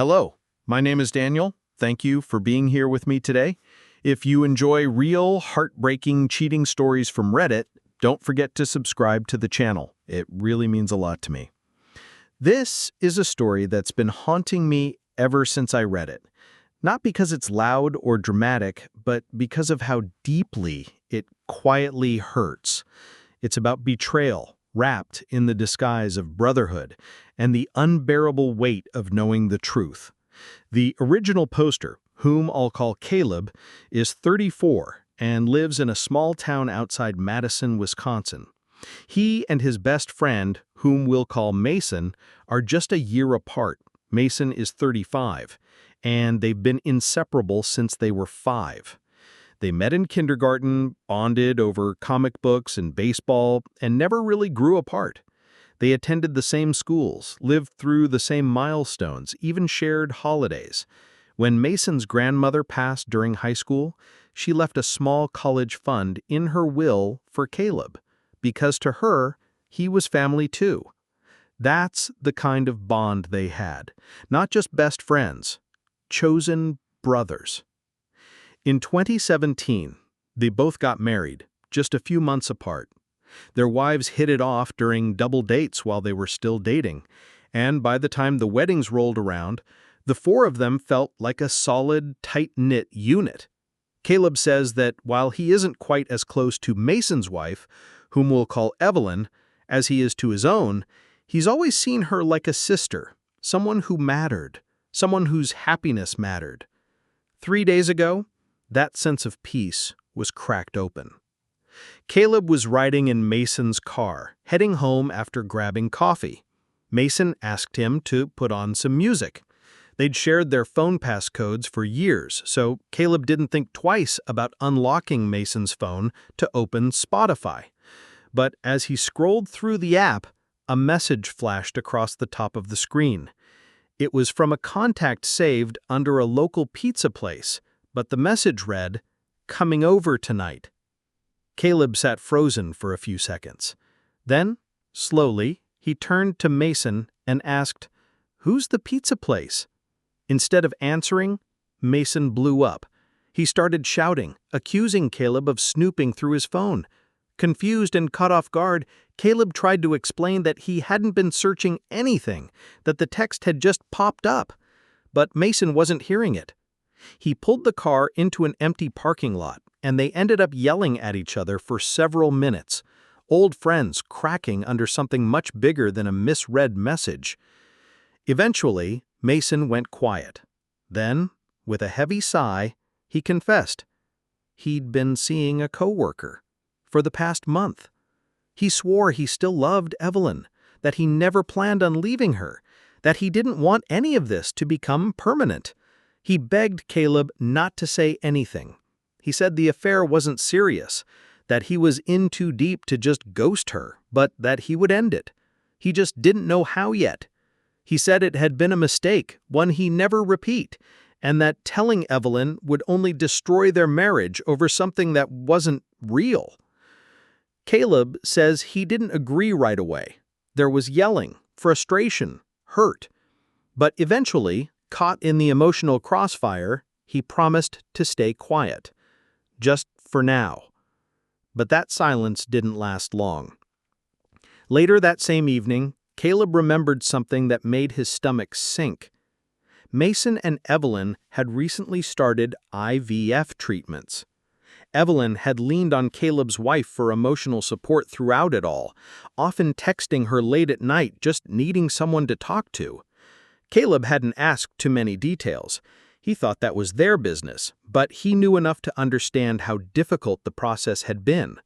Hello, my name is Daniel. Thank you for being here with me today. If you enjoy real, heartbreaking cheating stories from Reddit, don't forget to subscribe to the channel. It really means a lot to me. This is a story that's been haunting me ever since I read it. Not because it's loud or dramatic, but because of how deeply it quietly hurts. It's about betrayal, wrapped in the disguise of brotherhood, and the unbearable weight of knowing the truth. The original poster, whom I'll call Caleb, is 34 and lives in a small town outside Madison, Wisconsin. He and his best friend, whom we'll call Mason, are just a year apart. Mason is 35, and they've been inseparable since they were 5. They met in kindergarten, bonded over comic books and baseball, and never really grew apart. They attended the same schools, lived through the same milestones, even shared holidays. When Mason's grandmother passed during high school, she left a small college fund in her will for Caleb, because to her, he was family too. That's the kind of bond they had, not just best friends, chosen brothers. In 2017, they both got married, just a few months apart. Their wives hit it off during double dates while they were still dating, and by the time the weddings rolled around, the 4 of them felt like a solid, tight-knit unit. Caleb says that while he isn't quite as close to Mason's wife, whom we'll call Evelyn, as he is to his own, he's always seen her like a sister, someone who mattered, someone whose happiness mattered. 3 days ago, that sense of peace was cracked open. Caleb was riding in Mason's car, heading home after grabbing coffee. Mason asked him to put on some music. They'd shared their phone passcodes for years, so Caleb didn't think twice about unlocking Mason's phone to open Spotify. But as he scrolled through the app, a message flashed across the top of the screen. It was from a contact saved under a local pizza place, but the message read, "Coming over tonight." Caleb sat frozen for a few seconds. Then, slowly, he turned to Mason and asked, "Who's the pizza place?" Instead of answering, Mason blew up. He started shouting, accusing Caleb of snooping through his phone. Confused and caught off guard, Caleb tried to explain that he hadn't been searching anything, that the text had just popped up. But Mason wasn't hearing it. He pulled the car into an empty parking lot, and they ended up yelling at each other for several minutes, old friends cracking under something much bigger than a misread message. Eventually, Mason went quiet. Then, with a heavy sigh, he confessed. He'd been seeing a coworker for the past month. He swore he still loved Evelyn, that he never planned on leaving her, that he didn't want any of this to become permanent. He begged Caleb not to say anything. He said the affair wasn't serious, that he was in too deep to just ghost her, but that he would end it. He just didn't know how yet. He said it had been a mistake, one he never repeat, and that telling Evelyn would only destroy their marriage over something that wasn't real. Caleb says he didn't agree right away. There was yelling, frustration, hurt. But eventually, caught in the emotional crossfire, he promised to stay quiet. Just for now. But that silence didn't last long. Later that same evening, Caleb remembered something that made his stomach sink. Mason and Evelyn had recently started IVF treatments. Evelyn had leaned on Caleb's wife for emotional support throughout it all, often texting her late at night just needing someone to talk to. Caleb hadn't asked too many details. He thought that was their business, but he knew enough to understand how difficult the process had been.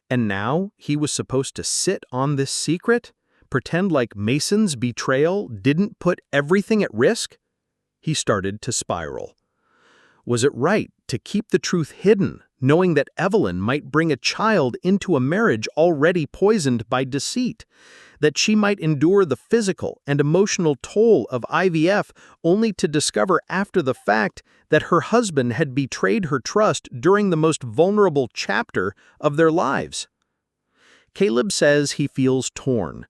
And now he was supposed to sit on this secret? Pretend like Mason's betrayal didn't put everything at risk? He started to spiral. Was it right to keep the truth hidden, knowing that Evelyn might bring a child into a marriage already poisoned by deceit? That she might endure the physical and emotional toll of IVF only to discover after the fact that her husband had betrayed her trust during the most vulnerable chapter of their lives? Caleb says he feels torn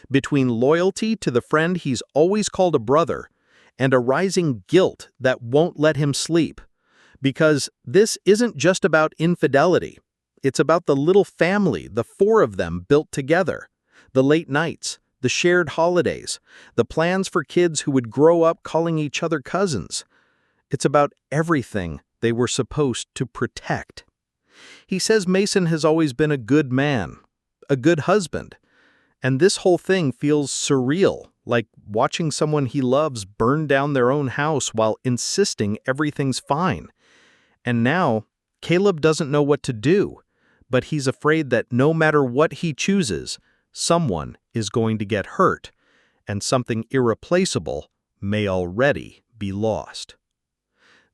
between loyalty to the friend he's always called a brother and a rising guilt that won't let him sleep. Because this isn't just about infidelity. It's about the little family, the four of them built together. The late nights, the shared holidays, the plans for kids who would grow up calling each other cousins. It's about everything they were supposed to protect. He says Mason has always been a good man, a good husband. And this whole thing feels surreal, like watching someone he loves burn down their own house while insisting everything's fine. And now, Caleb doesn't know what to do, but he's afraid that no matter what he chooses, someone is going to get hurt, and something irreplaceable may already be lost.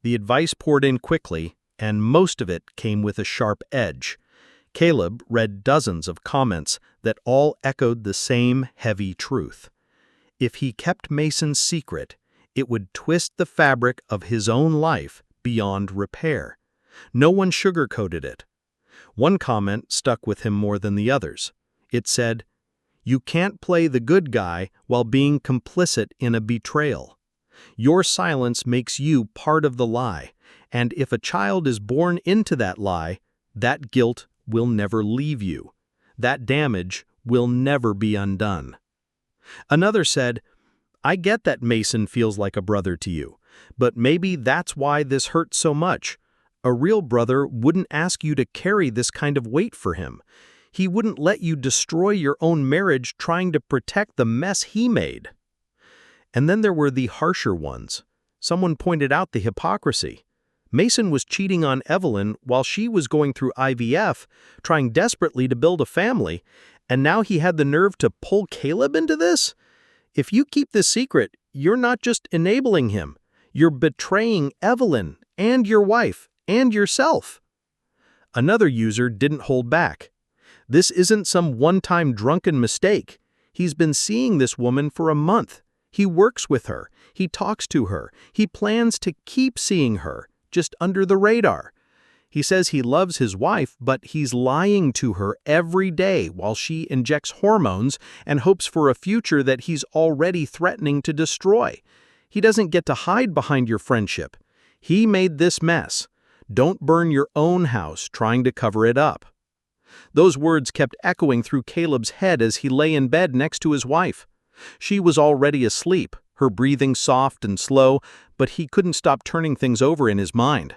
The advice poured in quickly, and most of it came with a sharp edge. Caleb read dozens of comments that all echoed the same heavy truth. If he kept Mason's secret, it would twist the fabric of his own life beyond repair. No one sugarcoated it. One comment stuck with him more than the others. It said, "You can't play the good guy while being complicit in a betrayal. Your silence makes you part of the lie, and if a child is born into that lie, that guilt will never leave you. That damage will never be undone." Another said, "I get that Mason feels like a brother to you, but maybe that's why this hurts so much. A real brother wouldn't ask you to carry this kind of weight for him. He wouldn't let you destroy your own marriage trying to protect the mess he made." And then there were the harsher ones. Someone pointed out the hypocrisy. Mason was cheating on Evelyn while she was going through IVF, trying desperately to build a family, and now he had the nerve to pull Caleb into this? If you keep this secret, you're not just enabling him. You're betraying Evelyn and your wife and yourself. Another user didn't hold back. This isn't some one-time drunken mistake. He's been seeing this woman for a month. He works with her. He talks to her. He plans to keep seeing her, just under the radar. He says he loves his wife, but he's lying to her every day while she injects hormones and hopes for a future that he's already threatening to destroy. He doesn't get to hide behind your friendship. He made this mess. Don't burn your own house trying to cover it up. Those words kept echoing through Caleb's head as he lay in bed next to his wife. She was already asleep, her breathing soft and slow, but he couldn't stop turning things over in his mind.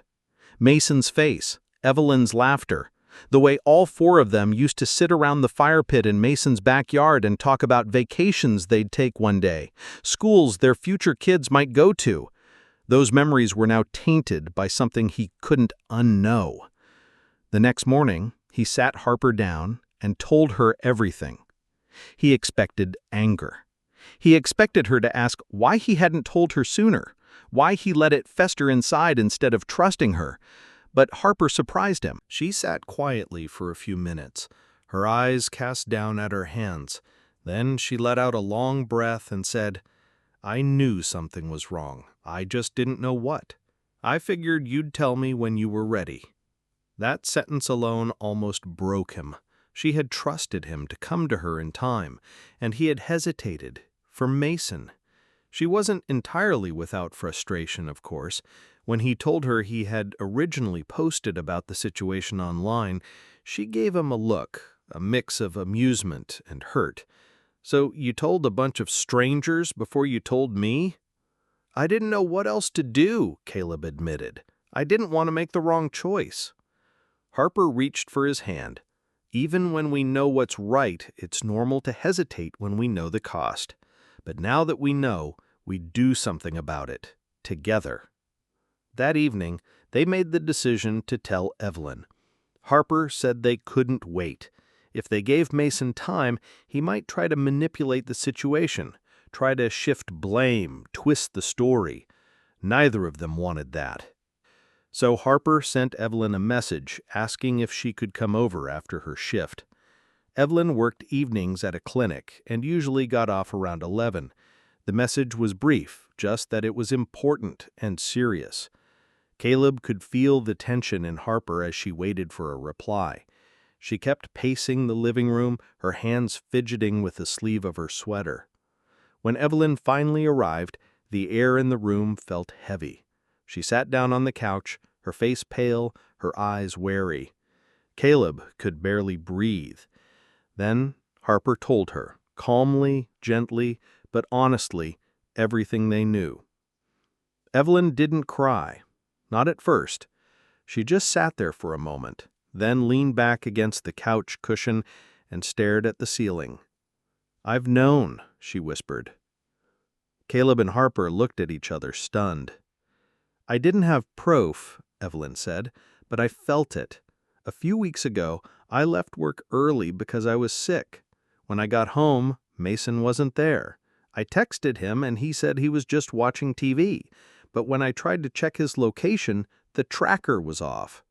Mason's face, Evelyn's laughter, the way all four of them used to sit around the fire pit in Mason's backyard and talk about vacations they'd take one day, schools their future kids might go to. Those memories were now tainted by something he couldn't unknow. The next morning, he sat Harper down and told her everything. He expected anger. He expected her to ask why he hadn't told her sooner, why he let it fester inside instead of trusting her. But Harper surprised him. She sat quietly for a few minutes, her eyes cast down at her hands. Then she let out a long breath and said, "I knew something was wrong. I just didn't know what. I figured you'd tell me when you were ready." That sentence alone almost broke him. She had trusted him to come to her in time, and he had hesitated. For Mason. She wasn't entirely without frustration, of course. When he told her he had originally posted about the situation online, she gave him a look, a mix of amusement and hurt. "So you told a bunch of strangers before you told me?" "I didn't know what else to do," Caleb admitted. "I didn't want to make the wrong choice." Harper reached for his hand. Even when we know what's right, it's normal to hesitate when we know the cost. But now that we know, we do something about it, together. That evening, they made the decision to tell Evelyn. Harper said they couldn't wait. If they gave Mason time, he might try to manipulate the situation, try to shift blame, twist the story. Neither of them wanted that. So Harper sent Evelyn a message asking if she could come over after her shift. Evelyn worked evenings at a clinic and usually got off around 11. The message was brief, just that it was important and serious. Caleb could feel the tension in Harper as she waited for a reply. She kept pacing the living room, her hands fidgeting with the sleeve of her sweater. When Evelyn finally arrived, The air in the room felt heavy. She sat down on the couch, her face pale, her eyes wary. Caleb could barely breathe. Then Harper told her, calmly, gently, but honestly, everything they knew. Evelyn didn't cry. Not at first. She just sat there for a moment, then leaned back against the couch cushion and stared at the ceiling. "I've known," she whispered. Caleb and Harper looked at each other, stunned. "I didn't have proof," Evelyn said, "but I felt it. A few weeks ago, I left work early because I was sick. When I got home, Mason wasn't there. I texted him and he said he was just watching TV. But when I tried to check his location, the tracker was off.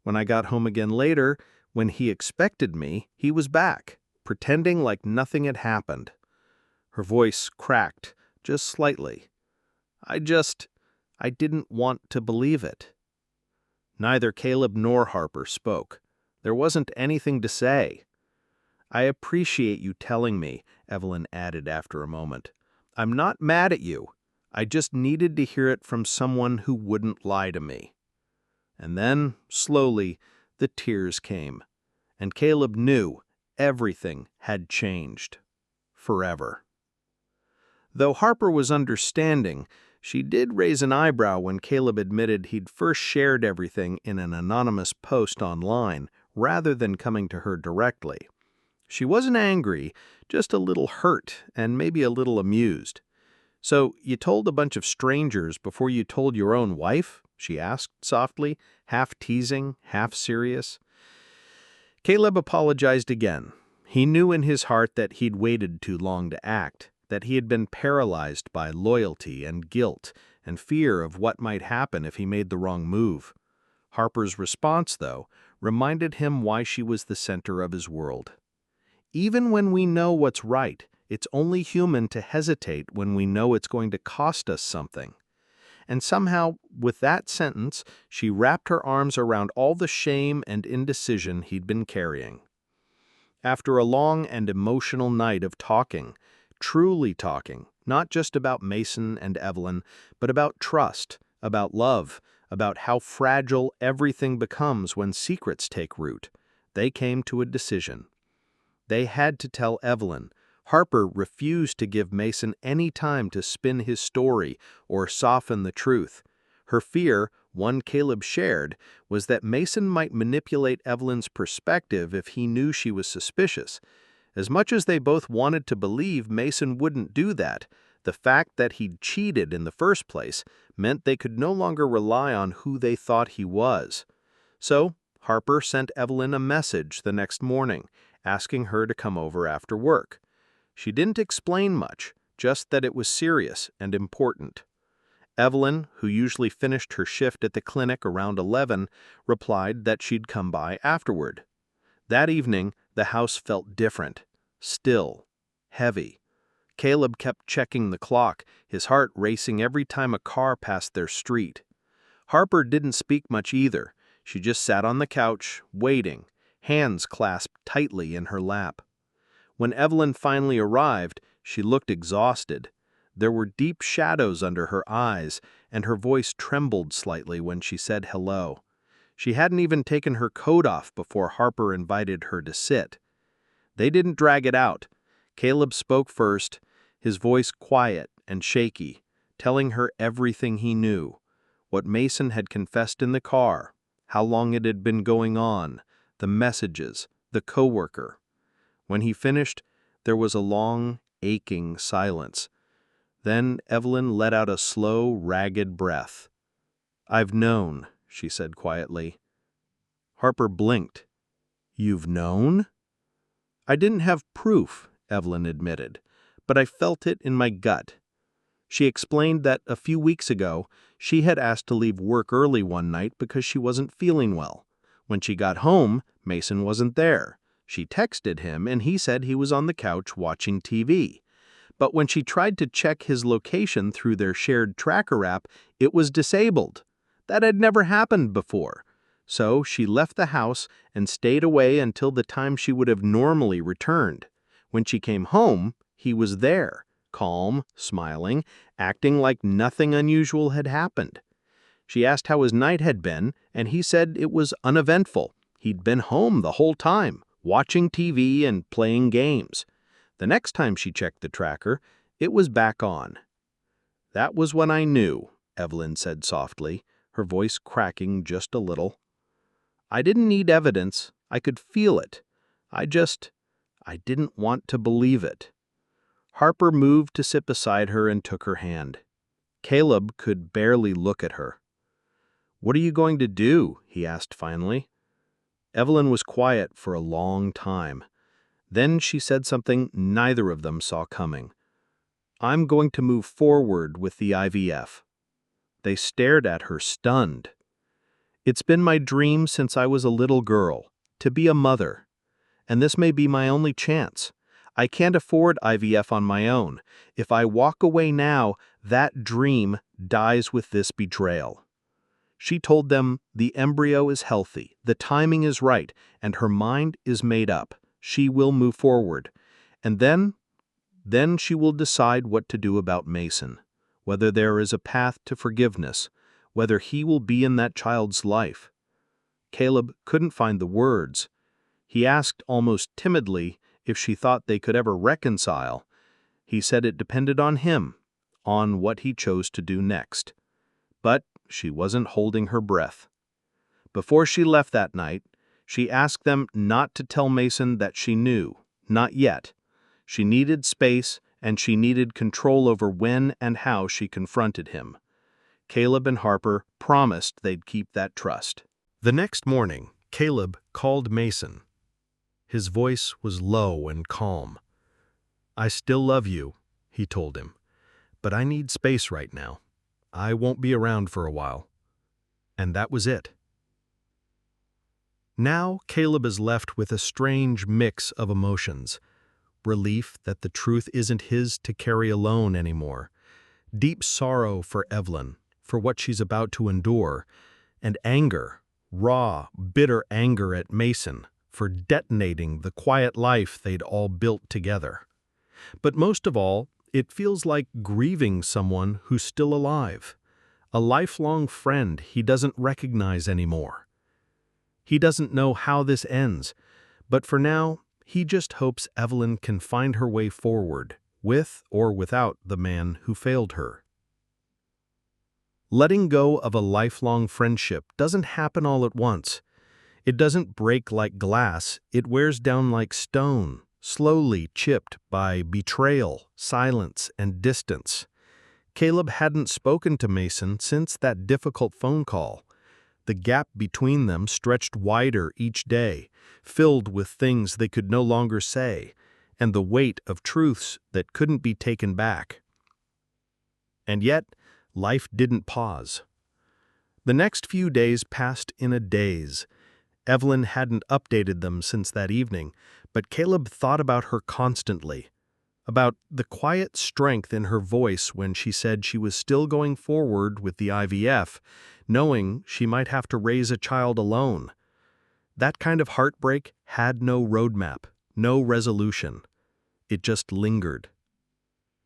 When I got home again later, when he expected me, he was back, pretending like nothing had happened." Her voice cracked, just slightly. I didn't want to believe it." Neither Caleb nor Harper spoke. There wasn't anything to say. "I appreciate you telling me," Evelyn added after a moment. "I'm not mad at you. I just needed to hear it from someone who wouldn't lie to me." And then, slowly, the tears came, and Caleb knew everything had changed. Forever. Though Harper was understanding, she did raise an eyebrow when Caleb admitted he'd first shared everything in an anonymous post online, rather than coming to her directly. She wasn't angry, just a little hurt and maybe a little amused. "So you told a bunch of strangers before you told your own wife?" she asked softly, half teasing, half serious. Caleb apologized again. He knew in his heart that he'd waited too long to act, that he had been paralyzed by loyalty and guilt and fear of what might happen if he made the wrong move. Harper's response, though, reminded him why she was the center of his world. "Even when we know what's right, it's only human to hesitate when we know it's going to cost us something." And somehow, with that sentence, she wrapped her arms around all the shame and indecision he'd been carrying. After a long and emotional night of talking, truly talking, not just about Mason and Evelyn, but about trust, about love, about how fragile everything becomes when secrets take root, they came to a decision. They had to tell Evelyn. Harper refused to give Mason any time to spin his story or soften the truth. Her fear, one Caleb shared, was that Mason might manipulate Evelyn's perspective if he knew she was suspicious. As much as they both wanted to believe Mason wouldn't do that, the fact that he'd cheated in the first place meant they could no longer rely on who they thought he was. So Harper sent Evelyn a message the next morning, asking her to come over after work. She didn't explain much, just that it was serious and important. Evelyn, who usually finished her shift at the clinic around 11, replied that she'd come by afterward. That evening, the house felt different, still, heavy. Caleb kept checking the clock, his heart racing every time a car passed their street. Harper didn't speak much either. She just sat on the couch, waiting, hands clasped tightly in her lap. When Evelyn finally arrived, she looked exhausted. There were deep shadows under her eyes, and her voice trembled slightly when she said hello. She hadn't even taken her coat off before Harper invited her to sit. They didn't drag it out. Caleb spoke first, his voice quiet and shaky, telling her everything he knew. What Mason had confessed in the car, how long it had been going on, the messages, the coworker. When he finished, there was a long, aching silence. Then Evelyn let out a slow, ragged breath. "I've known," she said quietly. Harper blinked. "You've known?" "I didn't have proof," Evelyn admitted, "but I felt it in my gut." She explained that a few weeks ago, she had asked to leave work early one night because she wasn't feeling well. When she got home, Mason wasn't there. She texted him and he said he was on the couch watching TV. But when she tried to check his location through their shared tracker app, it was disabled. That had never happened before. So she left the house and stayed away until the time she would have normally returned. When she came home, he was there, calm, smiling, acting like nothing unusual had happened. She asked how his night had been, and he said it was uneventful. He'd been home the whole time, watching TV and playing games. The next time she checked the tracker, it was back on. "That was when I knew," Evelyn said softly, her voice cracking just a little. "I didn't need evidence. I could feel it. I didn't want to believe it." Harper moved to sit beside her and took her hand. Caleb could barely look at her. "What are you going to do?" he asked finally. Evelyn was quiet for a long time. Then she said something neither of them saw coming. "I'm going to move forward with the IVF." They stared at her, stunned. "It's been my dream since I was a little girl, to be a mother. And this may be my only chance. I can't afford IVF on my own. If I walk away now, that dream dies with this betrayal." She told them the embryo is healthy, the timing is right, and her mind is made up. She will move forward. And then she will decide what to do about Mason, whether there is a path to forgiveness, whether he will be in that child's life. Caleb couldn't find the words. He asked almost timidly if she thought they could ever reconcile. He said it depended on him, on what he chose to do next. But she wasn't holding her breath. Before she left that night, she asked them not to tell Mason that she knew, not yet. She needed space, and she needed control over when and how she confronted him. Caleb and Harper promised they'd keep that trust. The next morning, Caleb called Mason. His voice was low and calm. "I still love you," he told him, "but I need space right now. I won't be around for a while." And that was it. Now Caleb is left with a strange mix of emotions. Relief that the truth isn't his to carry alone anymore. Deep sorrow for Evelyn, for what she's about to endure. And anger, raw, bitter anger at Mason for detonating the quiet life they'd all built together. But most of all, it feels like grieving someone who's still alive. A lifelong friend he doesn't recognize anymore. He doesn't know how this ends, but for now, he just hopes Evelyn can find her way forward, with or without the man who failed her. Letting go of a lifelong friendship doesn't happen all at once. It doesn't break like glass, it wears down like stone, slowly chipped by betrayal, silence, and distance. Caleb hadn't spoken to Mason since that difficult phone call. The gap between them stretched wider each day, filled with things they could no longer say, and the weight of truths that couldn't be taken back. And yet, life didn't pause. The next few days passed in a daze. Evelyn hadn't updated them since that evening, but Caleb thought about her constantly, about the quiet strength in her voice when she said she was still going forward with the IVF, knowing she might have to raise a child alone. That kind of heartbreak had no roadmap, no resolution. It just lingered.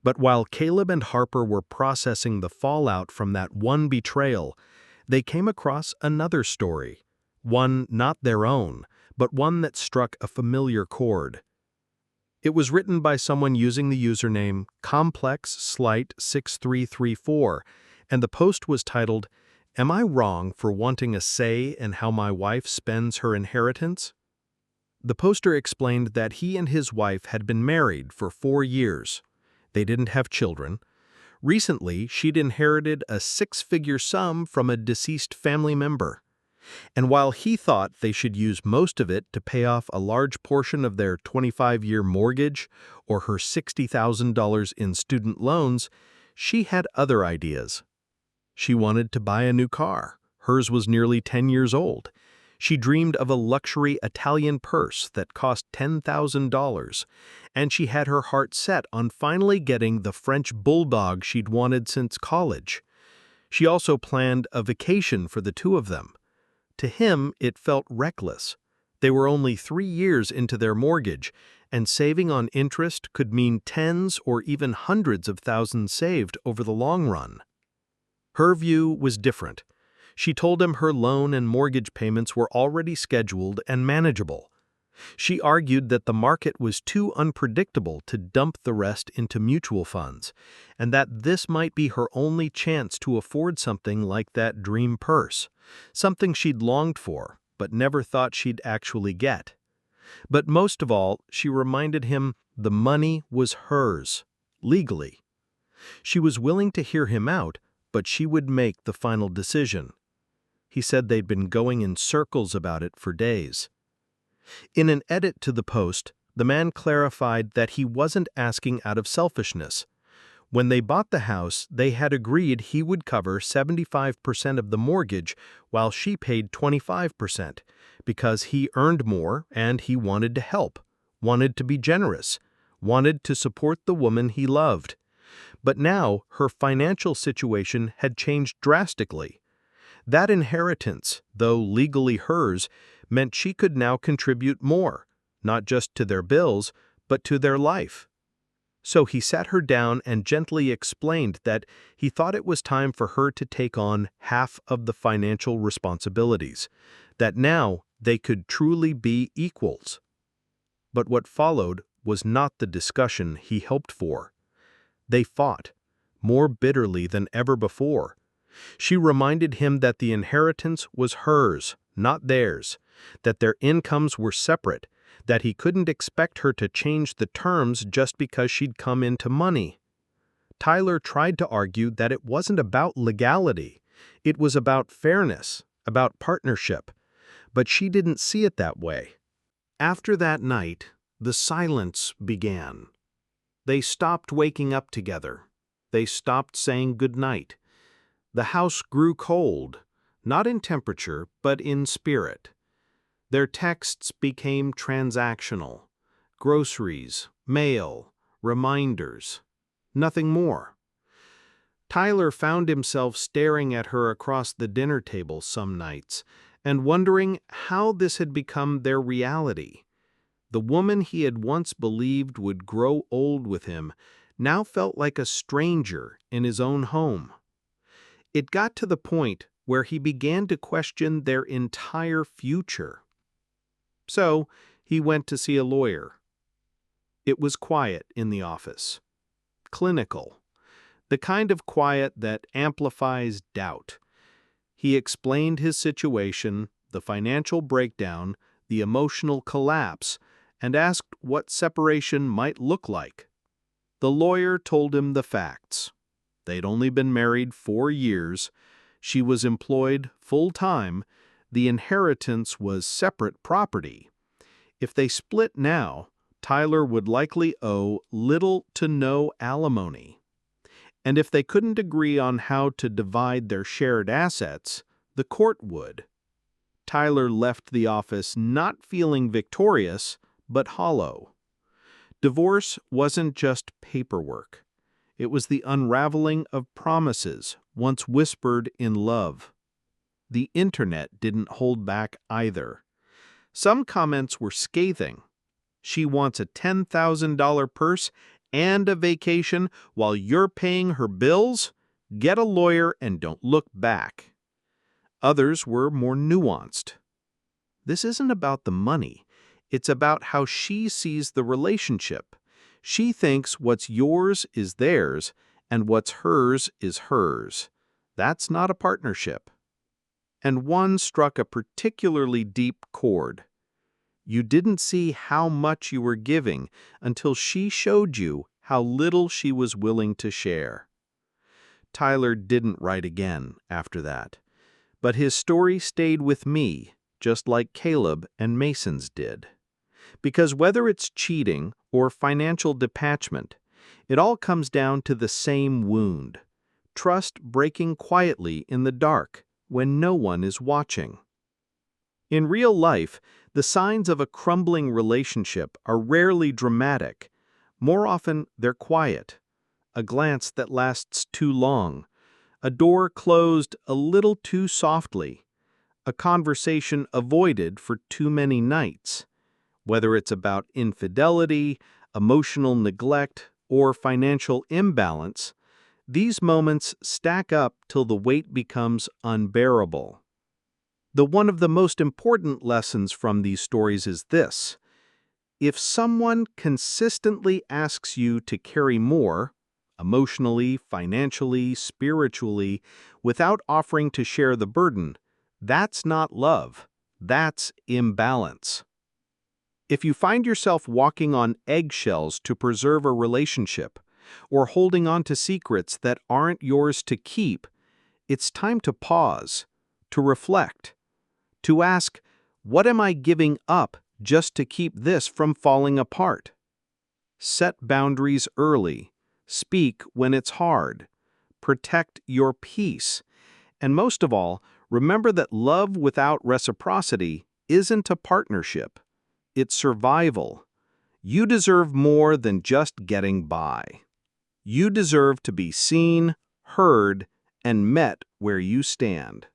But while Caleb and Harper were processing the fallout from that one betrayal, they came across another story, one not their own, but one that struck a familiar chord. It was written by someone using the username ComplexSlight6334, and the post was titled, "Am I Wrong for Wanting a Say in How My Wife Spends Her Inheritance?" The poster explained that he and his wife had been married for 4 years. They didn't have children. Recently, she'd inherited a 6-figure sum from a deceased family member. And while he thought they should use most of it to pay off a large portion of their 25-year mortgage or her $60,000 in student loans, she had other ideas. She wanted to buy a new car. Hers was nearly 10 years old. She dreamed of a luxury Italian purse that cost $10,000, and she had her heart set on finally getting the French bulldog she'd wanted since college. She also planned a vacation for the two of them. To him, it felt reckless. They were only 3 years into their mortgage, and saving on interest could mean tens or even hundreds of thousands saved over the long run. Her view was different. She told him her loan and mortgage payments were already scheduled and manageable. She argued that the market was too unpredictable to dump the rest into mutual funds, and that this might be her only chance to afford something like that dream purse, something she'd longed for but never thought she'd actually get. But most of all, she reminded him the money was hers, legally. She was willing to hear him out, but she would make the final decision. He said they'd been going in circles about it for days. In an edit to the post, the man clarified that he wasn't asking out of selfishness. When they bought the house, they had agreed he would cover 75% of the mortgage while she paid 25%, because he earned more and he wanted to help, wanted to be generous, wanted to support the woman he loved. But now her financial situation had changed drastically. That inheritance, though legally hers, meant she could now contribute more, not just to their bills, but to their life. So he sat her down and gently explained that he thought it was time for her to take on half of the financial responsibilities, that now they could truly be equals. But what followed was not the discussion he hoped for. They fought, more bitterly than ever before. She reminded him that the inheritance was hers, not theirs, that their incomes were separate, that he couldn't expect her to change the terms just because she'd come into money. Tyler tried to argue that it wasn't about legality. It was about fairness, about partnership. But she didn't see it that way. After that night, the silence began. They stopped waking up together. They stopped saying goodnight. The house grew cold, not in temperature, but in spirit. Their texts became transactional. Groceries, mail, reminders. Nothing more. Tyler found himself staring at her across the dinner table some nights and wondering how this had become their reality. The woman he had once believed would grow old with him now felt like a stranger in his own home. It got to the point where he began to question their entire future. So he went to see a lawyer. It was quiet in the office. Clinical. The kind of quiet that amplifies doubt. He explained his situation, the financial breakdown, the emotional collapse, and asked what separation might look like. The lawyer told him the facts. They'd only been married 4 years. She was employed full-time. The inheritance was separate property. If they split now, Tyler would likely owe little to no alimony. And if they couldn't agree on how to divide their shared assets, the court would. Tyler left the office not feeling victorious, but hollow. Divorce wasn't just paperwork. It was the unraveling of promises once whispered in love. The internet didn't hold back either. Some comments were scathing. She wants a $10,000 purse and a vacation while you're paying her bills? Get a lawyer and don't look back. Others were more nuanced. This isn't about the money. It's about how she sees the relationship. She thinks what's yours is theirs, and what's hers is hers. That's not a partnership. And one struck a particularly deep chord. You didn't see how much you were giving until she showed you how little she was willing to share. Tyler didn't write again after that, but his story stayed with me, just like Caleb and Mason's did. Because whether it's cheating or financial detachment, it all comes down to the same wound: trust breaking quietly in the dark when no one is watching. In real life, the signs of a crumbling relationship are rarely dramatic. More often, they're quiet. A glance that lasts too long. A door closed a little too softly. A conversation avoided for too many nights. Whether it's about infidelity, emotional neglect, or financial imbalance, these moments stack up till the weight becomes unbearable. One of the most important lessons from these stories is this: if someone consistently asks you to carry more, emotionally, financially, spiritually, without offering to share the burden, that's not love. That's imbalance. If you find yourself walking on eggshells to preserve a relationship, or holding on to secrets that aren't yours to keep, it's time to pause, to reflect, to ask, what am I giving up just to keep this from falling apart? Set boundaries early. Speak when it's hard. Protect your peace. And most of all, remember that love without reciprocity isn't a partnership. It's survival. You deserve more than just getting by. You deserve to be seen, heard, and met where you stand.